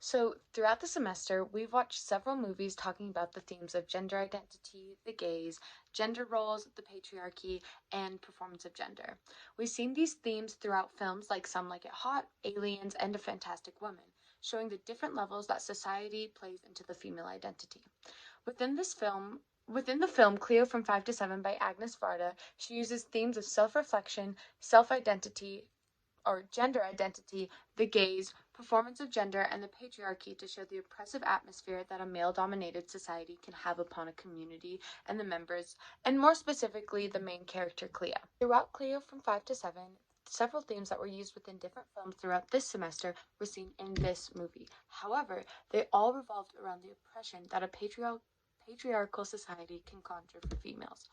So, throughout the semester, we've watched several movies talking about the themes of gender identity, the gaze, gender roles, the patriarchy, and performance of gender. We've seen these themes throughout films like Some Like It Hot, Aliens, and A Fantastic Woman, showing the different levels that society plays into the female identity. Within this film, Within the film Cleo from 5 to 7 by Agnes Varda, she uses themes of self-reflection, self-identity, or gender identity, the gaze, performance of gender, and the patriarchy to show the oppressive atmosphere that a male dominated society can have upon a community and the members, and more specifically, the main character, Cleo. Throughout Cleo from 5 to 7, several themes that were used within different films throughout this semester were seen in this movie. However, they all revolved around the oppression that a patriarchal society can conjure for females.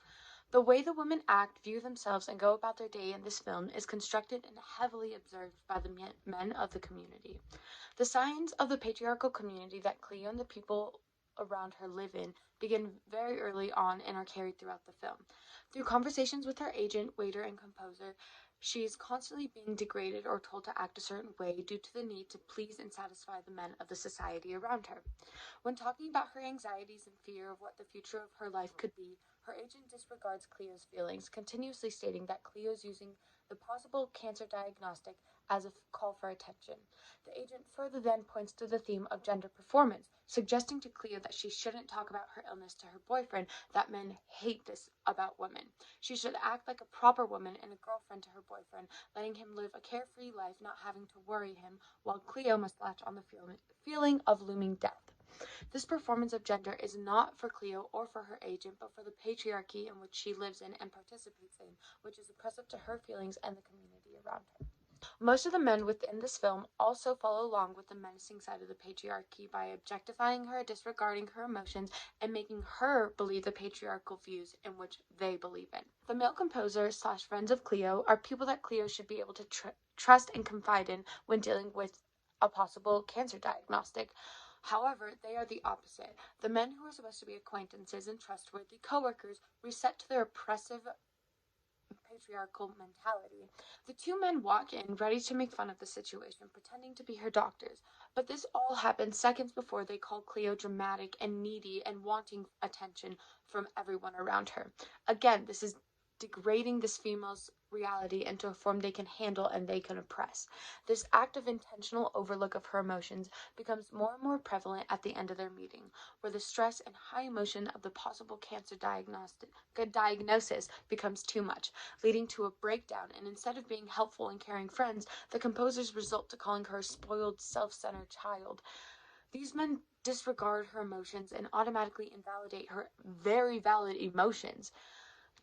The way the women act, view themselves, and go about their day in this film is constructed and heavily observed by the men of the community. The signs of the patriarchal community that Cleo and the people around her live in begin very early on and are carried throughout the film. Through conversations with her agent, waiter, and composer, she is constantly being degraded or told to act a certain way due to the need to please and satisfy the men of the society around her. When talking about her anxieties and fear of what the future of her life could be, her agent disregards Cleo's feelings, continuously stating that Cleo is using the possible cancer diagnostic as a call for attention. The agent further then points to the theme of gender performance, suggesting to Cleo that she shouldn't talk about her illness to her boyfriend, that men hate this about women. She should act like a proper woman and a girlfriend to her boyfriend, letting him live a carefree life, not having to worry him, while Cleo must latch on the feeling of looming death. This performance of gender is not for Cleo or for her agent, but for the patriarchy in which she lives in and participates in, which is oppressive to her feelings and the community around her. Most of the men within this film also follow along with the menacing side of the patriarchy by objectifying her, disregarding her emotions, and making her believe the patriarchal views in which they believe in. The male composer slash friends of Cleo are people that Cleo should be able to trust and confide in when dealing with a possible cancer diagnostic. However, they are the opposite. The men who are supposed to be acquaintances and trustworthy coworkers reset to their oppressive patriarchal mentality. The two men walk in, ready to make fun of the situation, pretending to be her doctors. But this all happens seconds before they call Cleo dramatic and needy and wanting attention from everyone around her. Again, this is degrading this female's reality into a form they can handle and they can oppress. This act of intentional overlook of her emotions becomes more and more prevalent at the end of their meeting, where the stress and high emotion of the possible cancer diagnosis becomes too much, leading to a breakdown, and instead of being helpful and caring friends, the composers result to calling her a spoiled, self-centered child. These men disregard her emotions and automatically invalidate her very valid emotions.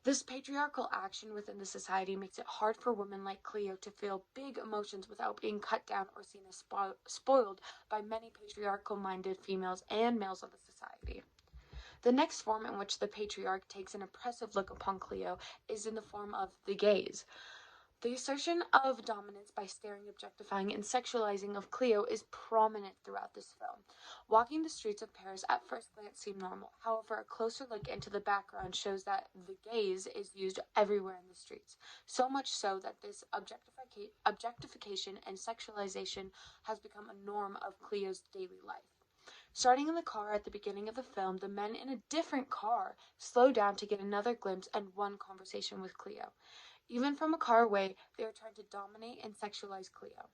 This patriarchal action within the society makes it hard for women like Cleo to feel big emotions without being cut down or seen as spoiled by many patriarchal minded females and males of the society. The next form in which the patriarch takes an oppressive look upon Cleo is in the form of the gaze. The assertion of dominance by staring, objectifying, and sexualizing of Cleo is prominent throughout this film. Walking the streets of Paris at first glance seem normal. However, a closer look into the background shows that the gaze is used everywhere in the streets. So much so that this objectification and sexualization has become a norm of Cleo's daily life. Starting in the car at the beginning of the film, the men in a different car slow down to get another glimpse and one conversation with Cleo. Even from a car away, they are trying to dominate and sexualize Cleo.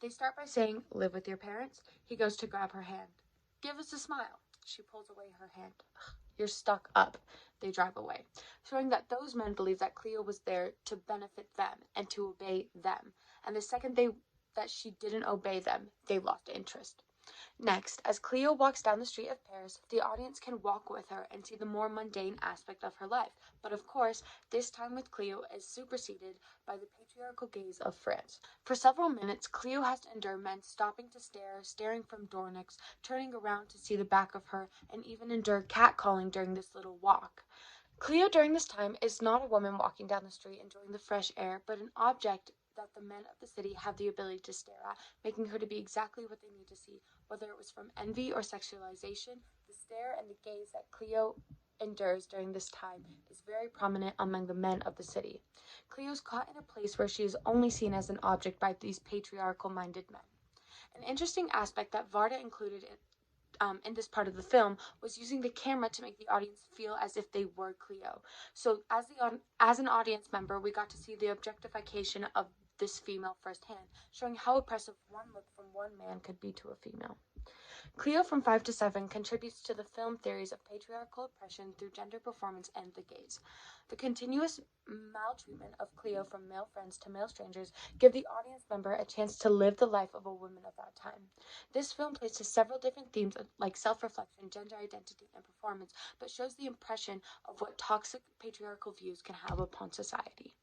They start by saying, "Live with your parents." He goes to grab her hand. "Give us a smile." She pulls away her hand. "You're stuck up." They drive away, showing that those men believe that Cleo was there to benefit them and to obey them. And the second that she didn't obey them, they lost interest. Next, as Cleo walks down the street of Paris, the audience can walk with her and see the more mundane aspect of her life. But of course, this time with Cleo is superseded by the patriarchal gaze of France. For several minutes, Cleo has to endure men stopping to stare, staring from door nooks, turning around to see the back of her, and even endure catcalling during this little walk. Cleo during this time is not a woman walking down the street enjoying the fresh air, but an object that the men of the city have the ability to stare at, making her to be exactly what they need to see. Whether it was from envy or sexualization, the stare and the gaze that Cleo endures during this time is very prominent among the men of the city. Cleo's caught in a place where she is only seen as an object by these patriarchal minded men. An interesting aspect that Varda included in this part of the film was using the camera to make the audience feel as if they were Cleo. So, as an audience member, we got to see the objectification of this female firsthand, showing how oppressive one look from one man could be to a female. Cleo from 5 to 7 contributes to the film theories of patriarchal oppression through gender performance and the gaze. The continuous maltreatment of Cleo from male friends to male strangers give the audience member a chance to live the life of a woman of that time. This film plays to several different themes like self-reflection, gender identity, and performance, but shows the impression of what toxic patriarchal views can have upon society.